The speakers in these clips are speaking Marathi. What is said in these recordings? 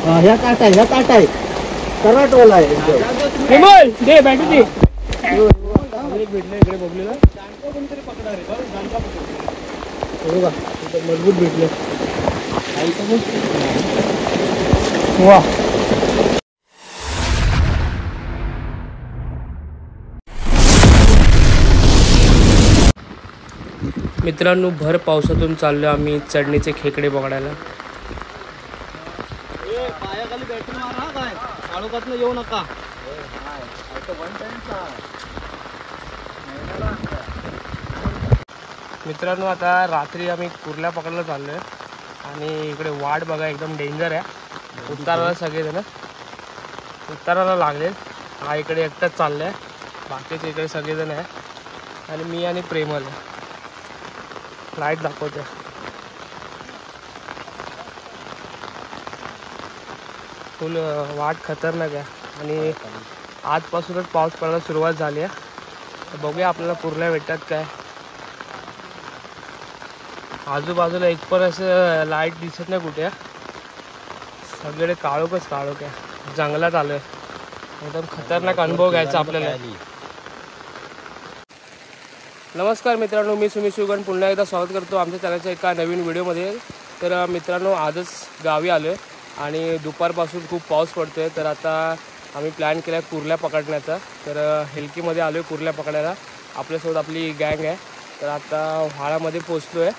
ह्या काटा आहे कराटवाला आहे विमल दे बॅटरी दे भेटले इकडे बबलीला कोणतरी पकडा रे मजबूत भेटले वा. मित्रांनो भर पावसातून चाललो आम्ही चढणीचे खेकडे बघायला. पायाखाली बॅटरी मारा काय काळोखातनं येऊ नका. मित्रांनो आता रात्री आम्ही कुर्ल्या पकडायला चाललोय आणि इकडे वाट बघा एकदम डेंजर आहे. उताराला सगळेजण उताराला लागले. हा इकडे एकटाच चाललाय बाकीचे इकडे सगळेजण आहे आणि मी आणि प्रेमल लाईट दाखवते. फुल वाट खतरनाक आहे आणि आजपासूनच पाऊस पडायला सुरुवात झाली आहे. बघूया आपल्याला कुर्ल्या भेटतात काय. आजूबाजूला एक पण असं लाईट दिसत नाही कुठे. सगळे काळोखच काळोख आहे. जंगलात आलोय. एकदम खतरनाक अनुभव घ्यायचा आपल्याला. नमस्कार मित्रांनो, मी सुमित सुगण पुन्हा एकदा स्वागत करतो आमच्या चॅनलच्या एका नवीन व्हिडिओमध्ये. तर मित्रांनो आजच गावी आलो आहे आणि दुपारपासून खूप पाऊस पडतो आहे. तर आता आम्ही प्लॅन केला आहे कुर्ल्या पकडण्याचा. तर हेलकीमध्ये आलो आहे कुर्ल्या पकडायला. आपल्यासोबत आपली गँग आहे. तर आता व्हाळामध्ये पोचलो आहे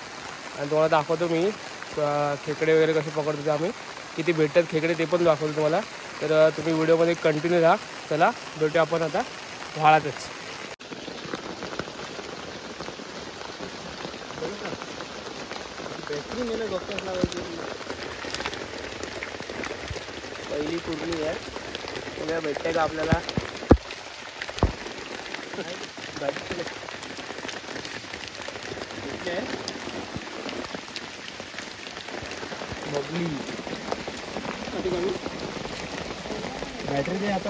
आणि तुम्हाला दाखवतो मी खेकडे वगैरे कसे पकडतो आम्ही, किती भेटतात खेकडे ते पण दाखवतो तुम्हाला. तर तुम्ही व्हिडिओमध्ये कंटिन्यू राहा. चला भेटूया आपण आता व्हाळातच. पहिली कुर्ली आहे. सगळ्या भेटते का आपल्याला. बबली बॅटरी दे आता.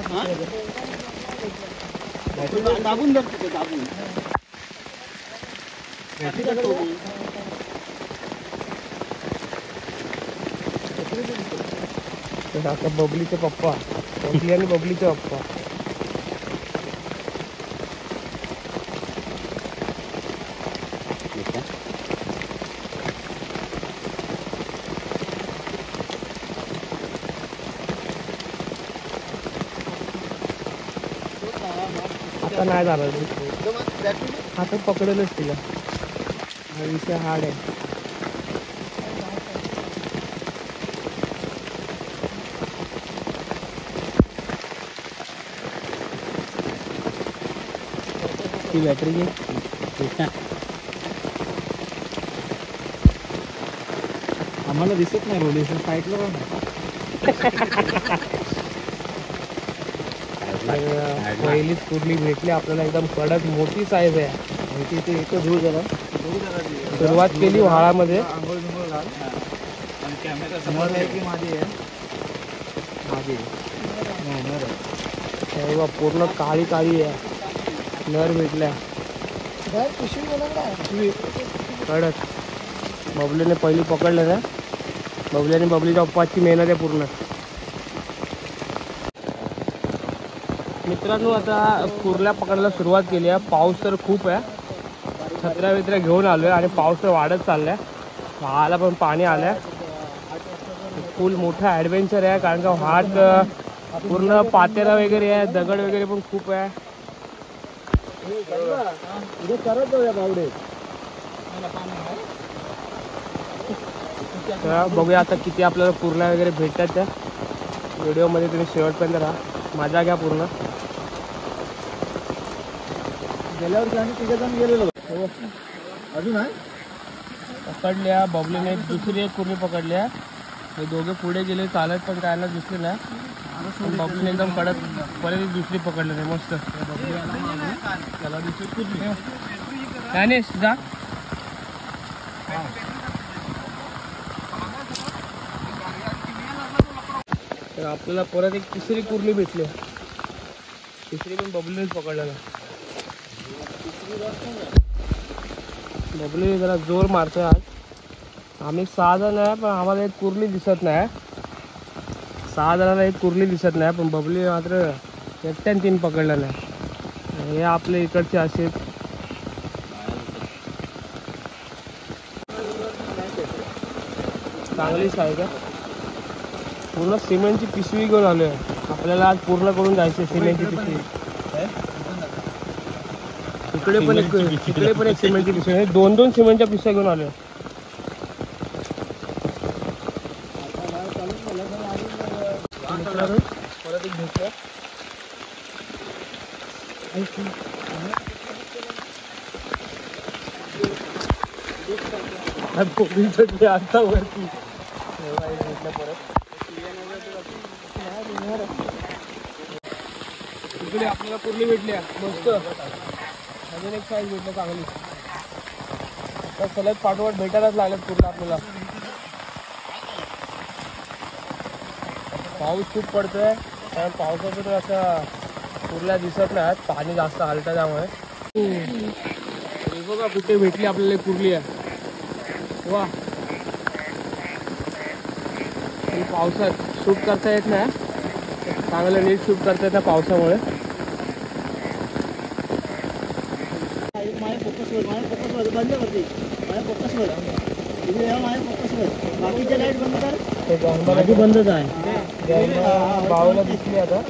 बॅटरी दाबून धरतो दाबून. आता बबलीचे पप्पा, बबली आणि बबलीचे पप्पा. आता नाही झालं हातात पकडेलच तिला. हा विषय हार्ड आहे. ती बॅटरी घे. आम्हाला दिसत नाही रोड साईडला पहिलीच कुर्ली भेटली आपल्याला. एकदम कडक मोठी साईज आहे. सुरुवात केली व्हाळामध्ये. पूर्ण काळी काळी आहे. नर भेटल्या कडक. बबलीने पहिली पकडलं ना. बबली आणि बबलीच्या पप्पाची मेहनत आहे पूर्ण. मित्रांनो आता कुर्ल्या पकडायला सुरुवात केली आहे. पाऊस तर खूप आहे. छत्र्या वित्र्या घेऊन आलोय आणि पाऊस तर वाढत चाललाय. व्हाळाला पण पाणी आलंय. फुल मोठा ॲडव्हेंचर आहे कारण का व्हाट पूर्ण पातेला वगैरे आहे. दगड वगैरे पण खूप आहे. बघूया आता किती आपल्याला कुर्ल्या वगैरे भेटतात त्या. व्हिडिओमध्ये तुम्ही शेवटपर्यंत राहा. मजा घ्या पूर्ण. गेल्यावर आम्ही तिघे जण गेलेलो. अजून आहे पकडल्या. बबलीने दुसरी एक कुर्ली पकडल्या. हे दोघे पुढे गेले चालत पण कायला दिसले नाही. बबलीने एकदम कडक परत दुसरी पकडले नाही. मस्त. त्याला दुसरी कुर्ली गणेश जा. तर आपल्याला परत एक तिसरी कुर्ली भेटली. तिसरी पण बबलीनेच पकडलेला. बबली जरा जोर मारतोय आज. आम्ही 6 जण आहे पण आम्हाला एक कुर्ली दिसत नाही. 6 जणांना एक कुर्ली दिसत नाही, पण बबली मात्र एकट्याने 3 पकडलं नाही. हे आपले इकडचे असे चांगलीच आहे का. पूर्ण सिमेंटची पिशवी घेऊन आलोय. आपल्याला आज पूर्ण करून जायचे सिमेंटची पिशवी. तिकडे पण एक सिमेंटची पिशवी. 2 सिमेंटच्या पिशव्या घेऊन आलोय. परत एक भेटलं. आता वरती परत इकडे आपल्याला कुर्ली भेटली मस्त. अजून एक साईज भेटलं चांगली. आता सलग पाठोपाठ भेटायलाच लागल्यात कुर्ला आपल्याला. पाऊस खूप पडतोय, कारण पावसाचं तर असं कुर्ल्या दिसत नाहीत, पाणी जास्त हलतं त्यामुळे. बघा कुठे भेटली आपल्याला कुर्ली आहे. वा, पावसात शूट करता येत नाही, चांगलं नीट शूट करता येत नाही पावसामुळे. बाकीच्या लाईट बंद कर. माझी बंदच आहे. बावला दिसली आता.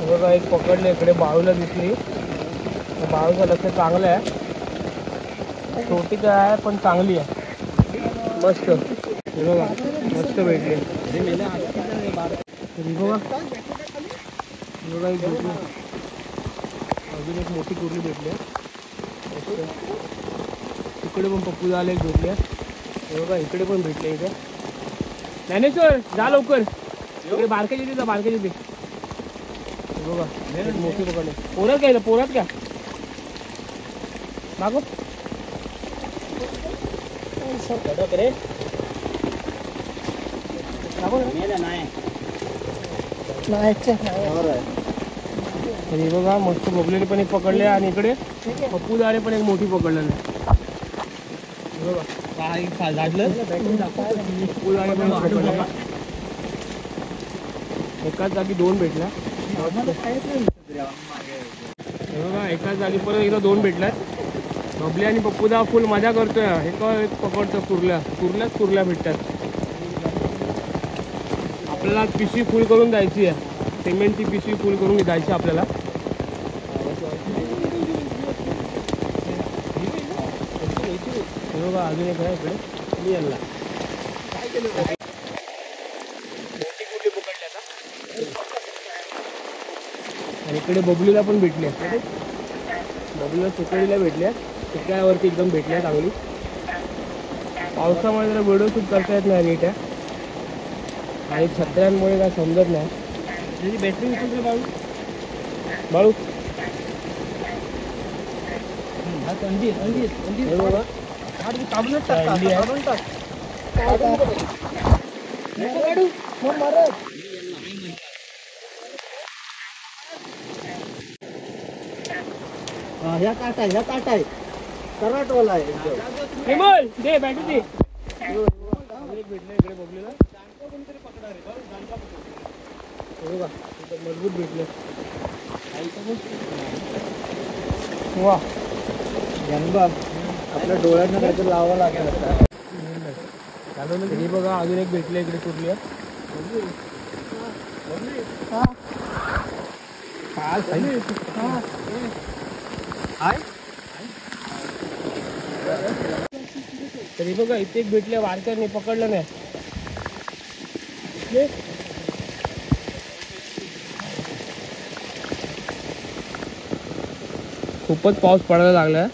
बघा एक पकडले इकडे बाळूला दिसली. बाळूचं लक्ष चांगलं आहे. छोटी काय आहे पण चांगली आहे. मस्त. हे बघा मस्त भेटली. बघा अजून एक मोठी कुर्ली भेटली. इकडे पण पप्पू झाले एक भेटले. बघा इकडे पण भेटले. इथे ज्ञानेश्वर जा लवकर. इकडे बारक्याची दे, बारक्याची दे. बघा मोठी पकडले. पोरात काय पोरात का मागो तरी बघा मस्त बबलेली पण एक पकडले. आणि इकडे पप्पू दारे पण एक मोठी पकडलेली. बघा एकाच जागी 2 भेटल्या. बघा एकाच जागी परत एकदा 2 भेटल्यात. बबली आणि पप्पूदा फुल मजा करतोय. हे पकडतो कुर्ल्या भेटतात. आपल्याला पिशवी फुल करून जायची आहे. सिमेंटची पिशवी फुल करून जायची आपल्याला. बघा अजून एक आहे इकडे. काय केलं मोठी कुर्ली पकडली आता. आणि इकडे बबलीला पण भेटले. बबलीला सुकळीला भेटल्या. सुकळ्यावरती एकदम भेटल्या चांगली. पावसामुळे जरा व्हिडिओ शूट करता येत नाही नीट आहे. आणि छत्र्यांमुळे काय समजत नाही. बॅटरी उचलते बाळू. बाळू ह्या काट आहे कराटवाला आहे. दे बॅटरी दे. भेटलं इकडे बबलीला. बघा मजबूत भेटले. वा जनबा आपल्या डोळ्यांना काहीतरी लावावं लागेल. तरी बघा अजून एक भेटले इकडे कुर्ली. तरी बघा इथे एक भेटले. वारकरने पकडलं नाही. खूपच पाऊस पडायला लागलाय.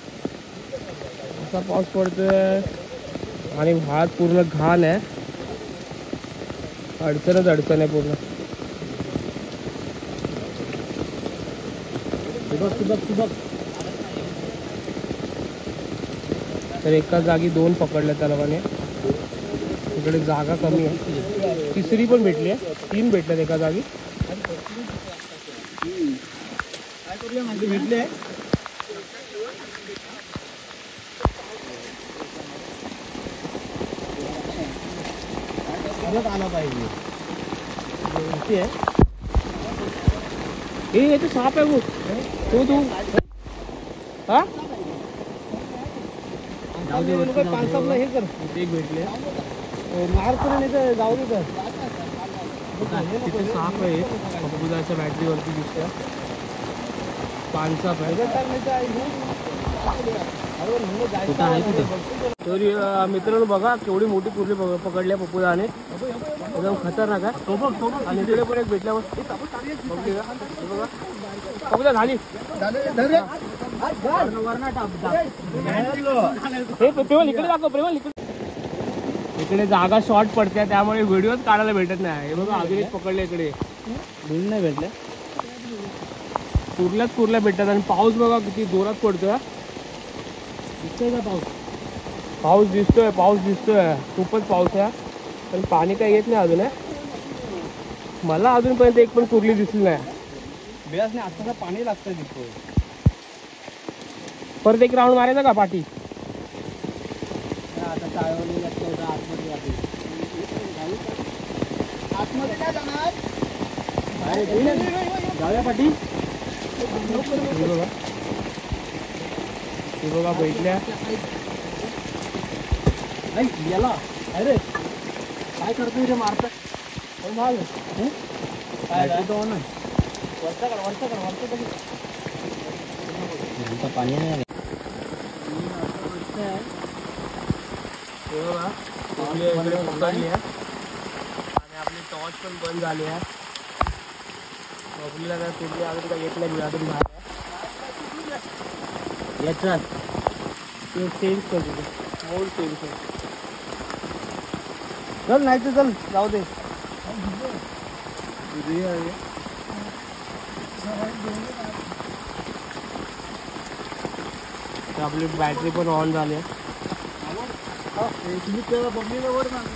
असा पाऊस पडतोय आणि भात पूर्ण घाण आहे. अडचण आहे पूर्ण. तर एका जागी 2 पकडल्या त्या लोकांनी. इकडे जागा कमी आहे. तिसरी पण भेटली आहे. 3 भेटल्यात एका जागी. भेटले परत आला पाहिजे. हे याचं साप आहे बघ. तू हा पानसापला हे कर ते भेटले मार करून येतं जाऊ दे तर. तिथे साप आहे पप्पूदाच्या बॅटरीवरती दिसतं. पानसाप आहे. तरी मित्रांनो बघा केवढी मोठी कुर्ली पकडल्या पप्पूदाने. एकदम खतरनाक आहे. आणि तिकडे पण एक भेटल्यावर बघा पप्पूदा झाली. प्रेमल इकडे दाखव. प्रेमल इकडे जागा शॉर्ट पडते त्यामुळे व्हिडिओच काढायला भेटत नाही. हे बघा अजून एक पकडले इकडे नाही भेटले. कुर्ल्या भेटतात. आणि पाऊस बघा किती जोरात पडतोय. दिसतोय का पाऊस दिसतोय. खूपच पाऊस आहे. पण पाणी काही येत नाही अजून. मला अजूनपर्यंत एक पण कुर्ली दिसली नाही. बेस नाही आता पाणी लागतं दिसतोय. परत एक राऊंड मारायचा का पाठी. आता चाळवणी लागतं आतमध्ये आतमध्ये काय जाणार जाऊया पाठी. हे बघा भेटल्या. नाही याला अरे काय करतोय रे मारतात. पाणी नाही पकडली आहे. आणि आपली टॉर्च पण बंद झाली आहे. बघलीला काय कुठली अजून काय येत नाही. अजून बाहेर याच्यात चेंज कर मोड चेंज कर. चल नाही तर चल जाऊ दे. आपली बॅटरी पण ऑन झाली आहे.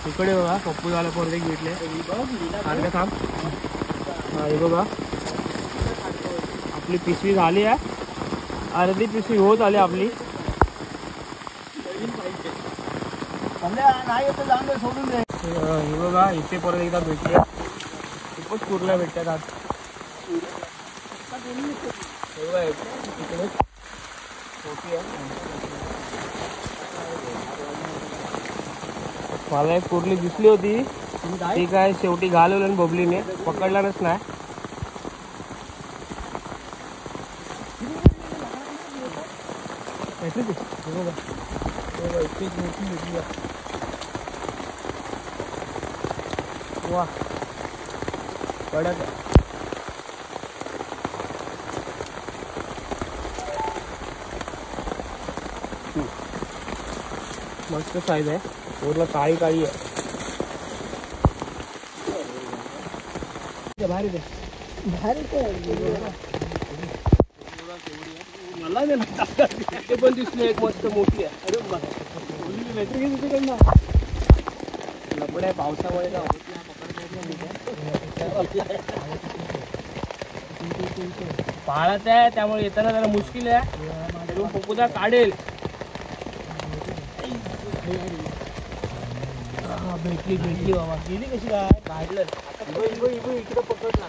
इकडे बघा पप्पू झाला परत एक भेटले. आणि थांब. हा हे बघा आपली पिशवी झाली आहे. अर्धी पिशवी होत आली आपली. नाही येतं जाऊन दे सोडून दे. हे बघा इथे परत एकदा भेटले. खूपच कुर्ल्या भेटतात आज. तिकडे मोठी आहे. मला एक कुर्ली दिसली होती ती काय शेवटी घालवलं आणि बबलीने पकडलाच नाही. वा कडक आहे. मस्त साईज आहे. पूर्ण काळी काळी आहे. बाहेर मला ते पण दिसली एक मस्त मोठी आहे. अरे लपड आहे पावसामुळे का पाळत आहे त्यामुळे येताना जरा मुश्किल आहे. पप्पूदा काढेल. भेटली बाबा. गेली कशी काय काढलं इकडे पकडला.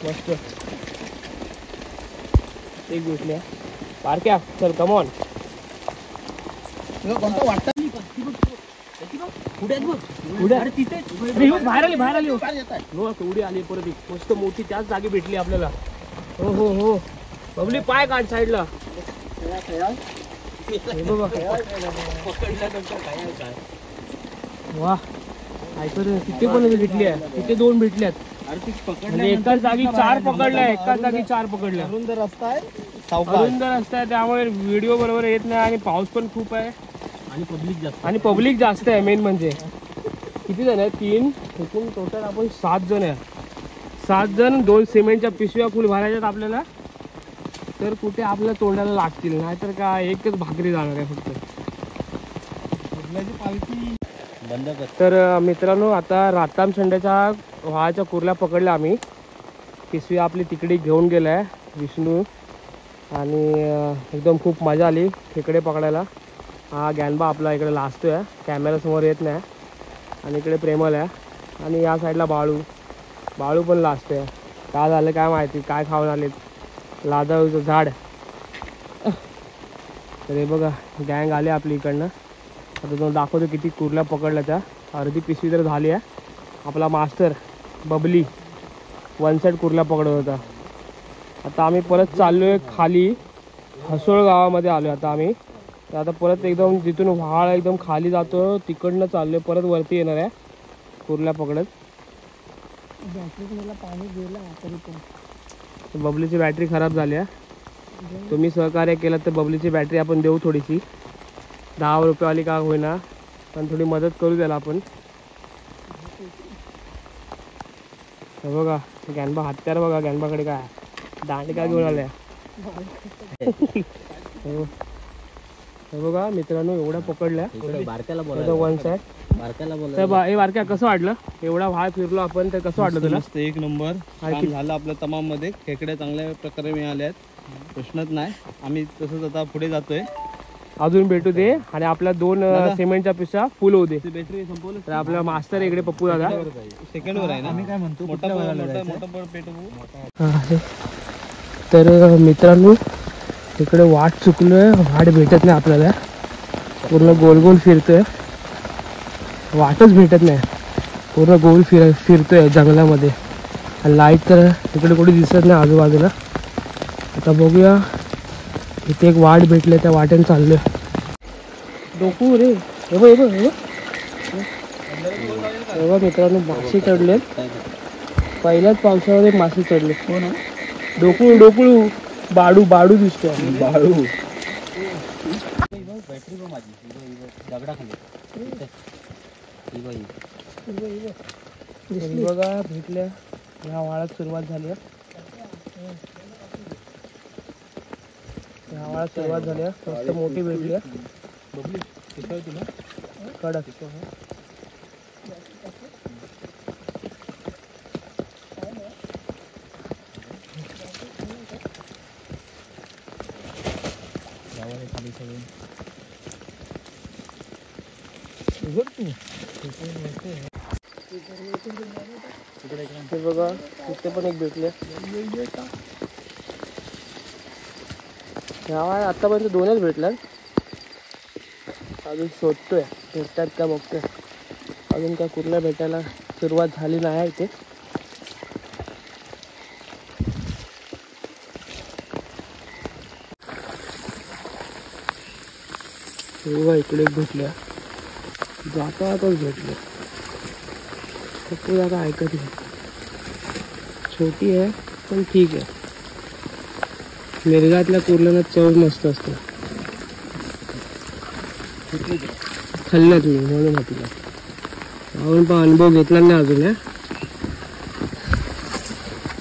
मस्त एक भेटली. पारख्या चल कमॉन. कोणतं वाटतं बाहेर आली उडी आली परत एक मस्त मोठी त्याच जागी भेटली आपल्याला. हो बबली पाय काढ साईडला. वा ऐकत तिथे पण भेटली आहे. तिथे 2 भेटल्यात. एकाच जागी 4 पकडल्या. एकाच जागी 4 पकडल्या. अरुंद रस्ता आहे. अरुंद रस्ता आहे त्यामुळे व्हिडिओ बरोबर येत नाही. आणि पाऊस पण खूप आहे. आणि पब्लिक जास्त आहे. मेन म्हणजे किती जण आहे 3 एकूण टोटल आपण 7 जण आहे. 7 जण 2 सिमेंटच्या पिशव्या फुल भरायच्यात आपल्याला. तर कुठे आपल्या तोंडाला लागतील. नाहीतर काय एकच भाकरी जाणार आहे फक्त. तर मित्रांनो आता राताम शेंड्याच्या व्हाळाच्या कुर्ल्या पकडल्या आम्ही. पिशवी आपली तिकडे घेऊन गेलाय विष्णू. आणि एकदम खूप मजा आली खेकडे पकडायला. हा गॅनबा आपला इकडे लाजतोय, कॅमेऱ्यासमोर येत नाही. आणि इकडे प्रेमल आहे आणि या साईडला बाळू पण लाजतोय. काय झालं काय माहिती, काय खाऊन आलेत लाजाळूचं झाड. तर हे बघा गँग आले आपली इकडनं. आता तो दाखवतो किती कुर्ल्या पकडल्या त्या. अर्धी पिशवी तर झाली आहे. आपला मास्टर बबली 1 साईड कुर्ल्या पकडत होता. आता आम्ही परत चाललो आहे खाली, हसोळ गावामध्ये आलो आता आम्ही. तर आता परत एकदम जिथून व्हाळ एकदम खाली जातो तिकडनं चाललो आहे, परत वरती येणार आहे कुर्ल्या पकडत. मला पाणी गेलं तरी पण. बबलीची बॅटरी खराब झाली आहे. तुम्ही सहकार्य केलं तर बबलीची बॅटरी आपण देऊ थोडीशी, 10 रुपयेवाली का होईना, पण थोडी मदत करू त्याला आपण. हे बघा गॅनबा हत्यार बघा, गॅनबाकडे काय दांडका घेऊन आल्या. हे बघा मित्रांनो एवढ्या पकडल्या. बारक्याला 1 साईड बारक्याला तर वारक्या कसं वाटलं, एवढा व्हाळ फिरलो आपण, तर कसं वाटलं तुला? मस्त, एक नंबर काम झालं आपलं. तमाम मध्ये खेकड्या चांगल्या प्रकारे मिळाल्या आहेत, प्रश्नच नाही. आम्ही तसंच आता पुढे जातोय, अजून भेटू दे. आणि आपल्या 2 सिमेंटच्या पिशा फुल होऊ दे. बॅटरी संपवलं तर आपला मास्टर इकडे पप्पू दादा सेकंड वर आहे ना. आम्ही काय म्हणतो मोठा पेट. तर मित्रांनो इकडे वाट चुकलोय, वाट भेटत नाही आपल्याला. पूर्ण गोल गोल फिरतोय, वाटच भेटत नाही. पूर्ण गोल फिरतोय जंगलामध्ये. लाईट तर इकडे कुठे दिसत नाही आजूबाजूला. आता बघूया, इथे एक वाट भेटले, त्या वाटेने चाललोय. डोकू रे, हे बघ मित्रांनो मासे चढलेत. पहिल्याच पावसामध्ये मासे चढले. हो ना, डोकळू बाडू दिसतोय. बॅटरी पण माझी दगडा खाली बघा भेटल्या. ह्या वाळात सुरुवात झाली आहे. ह्या वाळात सुरुवात झाली आहे, मस्त मोठी भेटली आहे. कडक बघा, इथे पण एक भेटले. ह्या आतापर्यंत 2च भेटल्यात. अजून शोधतोय भेटतात का बघतोय. अजून काय कुर्ल्या भेटायला सुरुवात झाली नाही इथे. बघा इकडे भेटल्या, जातातच भेटले. खूप आता ऐकत नाही. छोटी आहे पण ठीक आहे. मिरगातल्या कुर्ल्याला चव मस्त असते. खाल्ल्यात मी म्हणून म्हटलं. आपण पण अनुभव घेतला नाही अजून.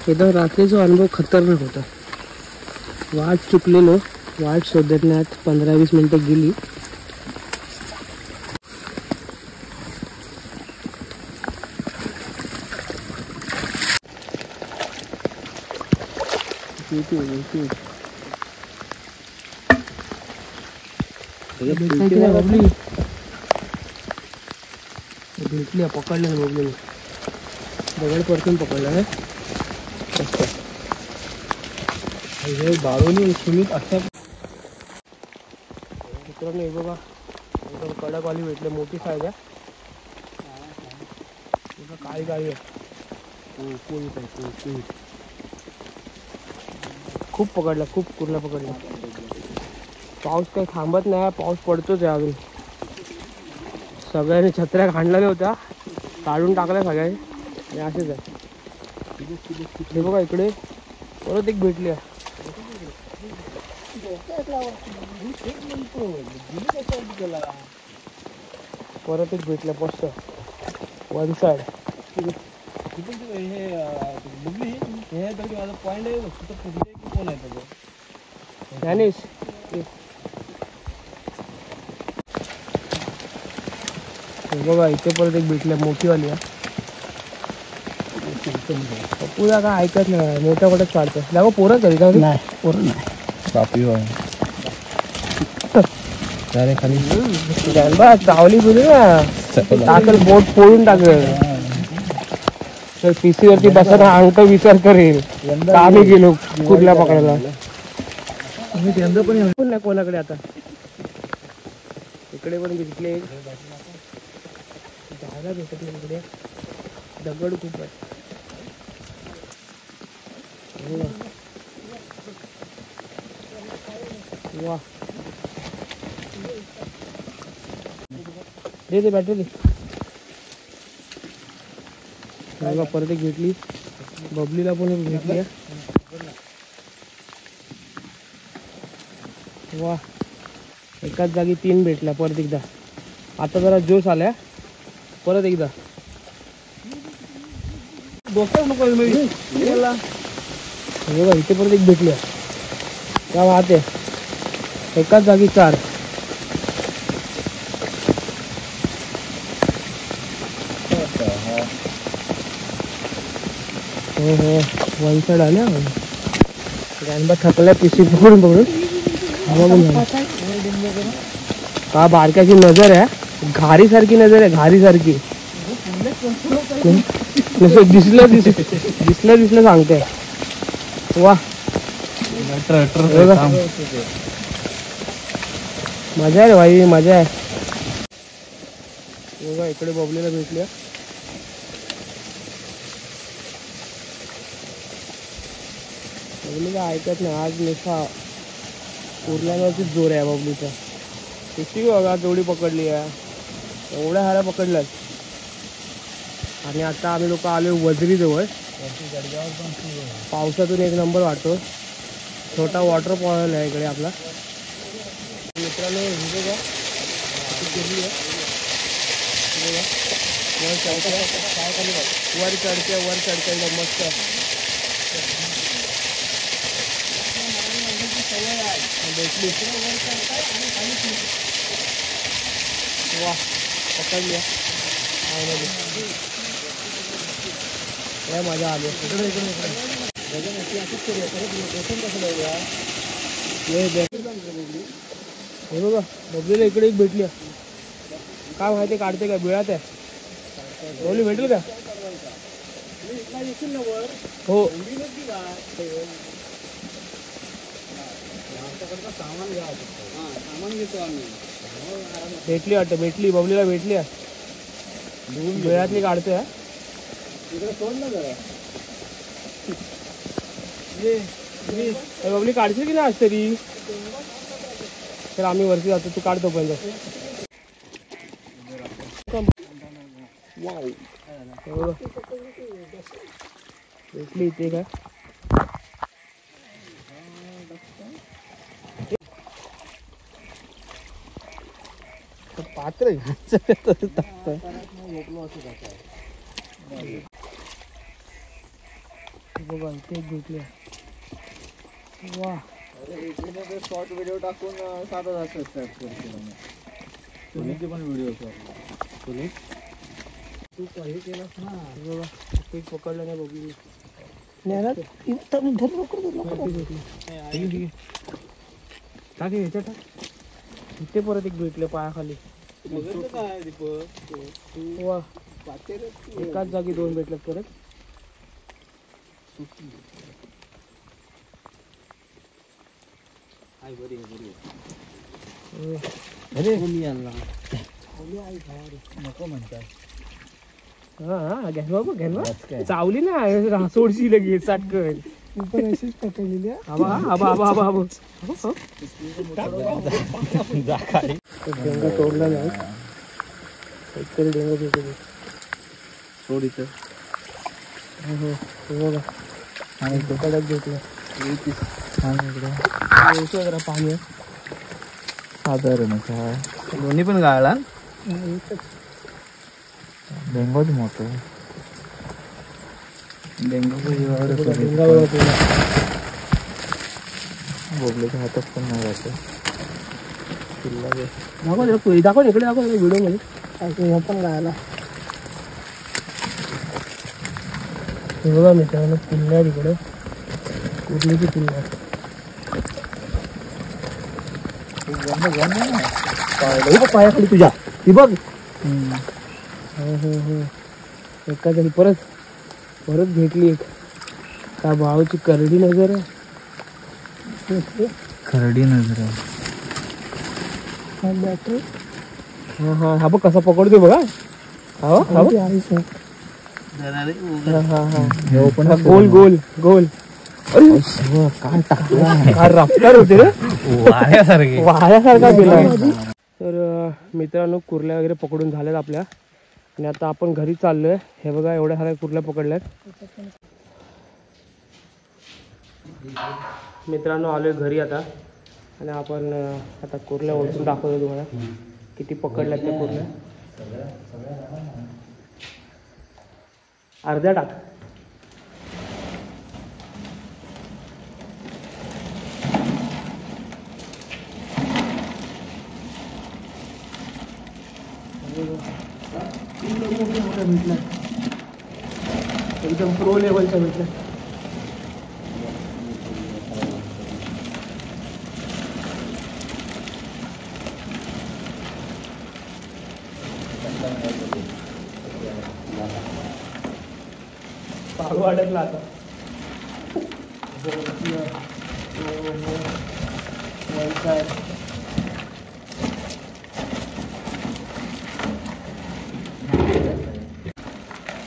एकदा रात्रीचा अनुभव खतरनाक होता. वाट चुकलेलो, वाट शोधण्यात 15-20 मिनिटं गेली. भेटली पकडलं ना बघली. दगड परतून पकडलं आहे. बाळूनी सुमित अशा मित्रांनो हे बघा एकदम कडकवाली भेटले, मोठी साईज आहे. काळी आहे. खूप पकडला, खूप कुर्ला पकडला. पाऊस काही थांबत नाही, पाऊस पडतोच आहे अजून. सगळ्यांनी छत्र्या काढल्या नव्हत्या, काढून टाकल्या सगळ्यांनी. आणि असेच आहे. हे बघा इकडे परत एक भेटली आहे. परत एक भेटल्या मस्त 1 साईड. पॉइंट आहे कोण आहे त्याचं. ज्ञानेश बघा इथे परत एक भेटल्या, मोठीवाली आहे. पुरा काय ऐकत नाही, मोठ्या मोठ्या चालतं. लागो पोरं तरी का नाही, पोरं नाही. अरे खाली जानबा चावली बोलू ना टाकल बोट फोडून टाकल तर पीसी वरती बसायला अंक विचार करेल तर आम्ही गेलो कुर्ला पकडायला पण नाही कोणाकडे आता इकडे पण भेटले जायला भेटत नाही इकडे दगड खूप आहे वा दे बॅटरी बघा परत एक भेटली बबलीला पण एक भेटली वा एकाच जागी 3 भेटल्या परत एकदा आता जरा जोश आलाय परत एकदा डोक्यात नको बघा इथे परत एक भेटली त्या वाहते एकाच जागी 4 हो हो वन साइड आल्या जानबा थकल्या पिशी पकडून हा बारक्याची नजर आहे घारी सारखी नजर आहे घारी सारखी दिसलं सांगते वा मजा आहे रे भाई मजा आहे बघा इकडे बबलीला भेटल्या बबलीला ऐकत नाही आज नुसता उरल्यावरतीच जोर आहे बबलीचा किती बघा तेवढी पकडली आहे एवढ्या हाऱ्या पकडल्यात आणि आता आम्ही लोक आलो वजरी जवळ पावसातून एक नंबर वाटतो छोटा वॉटरफॉल आहे इकडे आपला मित्रांनो हे बघा केली आहे वर चढते मस्त भेटली वा पकडली मजा आली हे बघा बबलीला इकडे एक भेटली काय माहिती काढते का बिळात आहे बबली भेटली का हो भेटली वाटतं भेटली बबलीला भेटली बिळातली काढते बबली काढशील की नाही आज तरी तर आम्ही वरती जातो तू काढतो पण भेटली इथे काय पात्र बघा इथे भेटली वा शॉर्ट व्हिडिओ टाकून 7,000 सबस्क्राईब करतो तुम्ही पण व्हिडिओ तुम्ही तू हे केलास ना बघा पीक पकडलं नाही बघू टाक ह्याच्यात इथे परत एक भेटले पायाखाली वा एकाच जागी 2 भेटल्यात परत अरे मी आणला नको म्हणतात हा घ्या बाबा घ्या चावली ना सोडशी लगेच चटकन पकडलेली डेंगा तोडला नाही एकतरी डेंगा भेटले सोड इथं बघा आणि कडक भेटलं जरा पाणी साधारण दोन्ही पण गाळला डेंगूच मोठं बोबल्याच्या हातात पण नाही जातं दाखव इकडे दाखव व्हिडिओ मध्ये पण गायला बघा मित्रांनो किल्ला आहे तिकडे कुर्लीची किल्ला पायाखाली तुझ्या ती बघ. एका जणी परत भेटली एक. त्या भावाची करडी नजर आहे. खरडी नजर आहे. हा बघ कसा पकडतोय बघा. गोल गोल गोल. काय रफ्तार होते रे, वाऱ्यासारखा गेला. तर मित्रांनो कुर्ल्या वगैरे पकडून झाल्यात आपल्या आणि आता आपण घरी चाललोय. हे बघा एवढ्या साऱ्या कुर्ल्या पकडल्यात. मित्रांनो आलोय घरी आता आणि आपण आता कुर्ल्या ओळखून दाखवतो तुम्हाला किती पकडल्यात त्या कुर्ल्या. अर्ध्या टाक. एकदम प्रो लेवलच्या भेटल्या. पागो अडकला आता.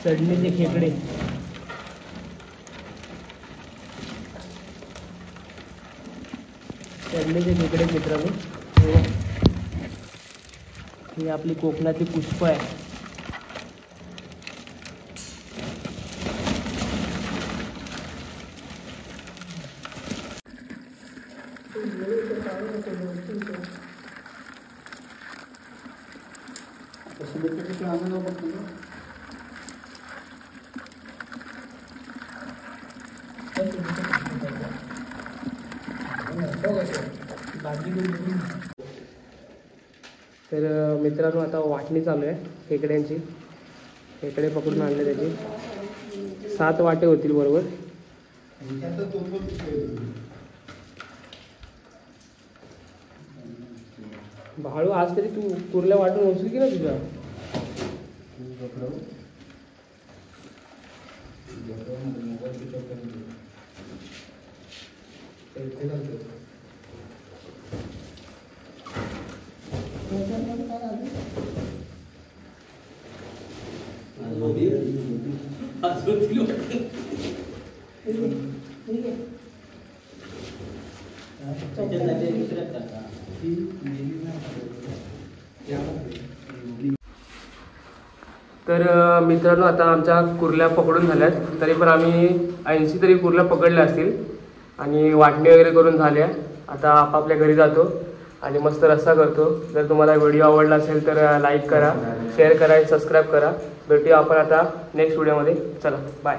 चढणीचे खेकडे. मित्रांनो ही आपली कोकणातली पुष्प आहे. तर मित्रांनो आता वाटणी चालू आहे खेकड्यांची. खेकडे पकडून आणले त्याची 7 वाटे होतील बरोबर. भाळू आज तरी तू कुर्ल्या वाटून होशील की ना तुझ्या. तर मित्रांनो आता आमच्या कुर्ल्या पकडून झाल्यात. तरी पण आम्ही 80 तरी कुर्ल्या पकडल्या असतील आणि वाटणी वगैरे करून झाल्या. आता आपापल्या घरी जातो आणि मस्त रस्सा करतो. जर तुम्हाला व्हिडिओ आवडला असेल तर लाईक करा, शेअर करा, सबस्क्राईब करा. भेटूया आपण आता नेक्स्ट व्हिडिओमध्ये. चला बाय.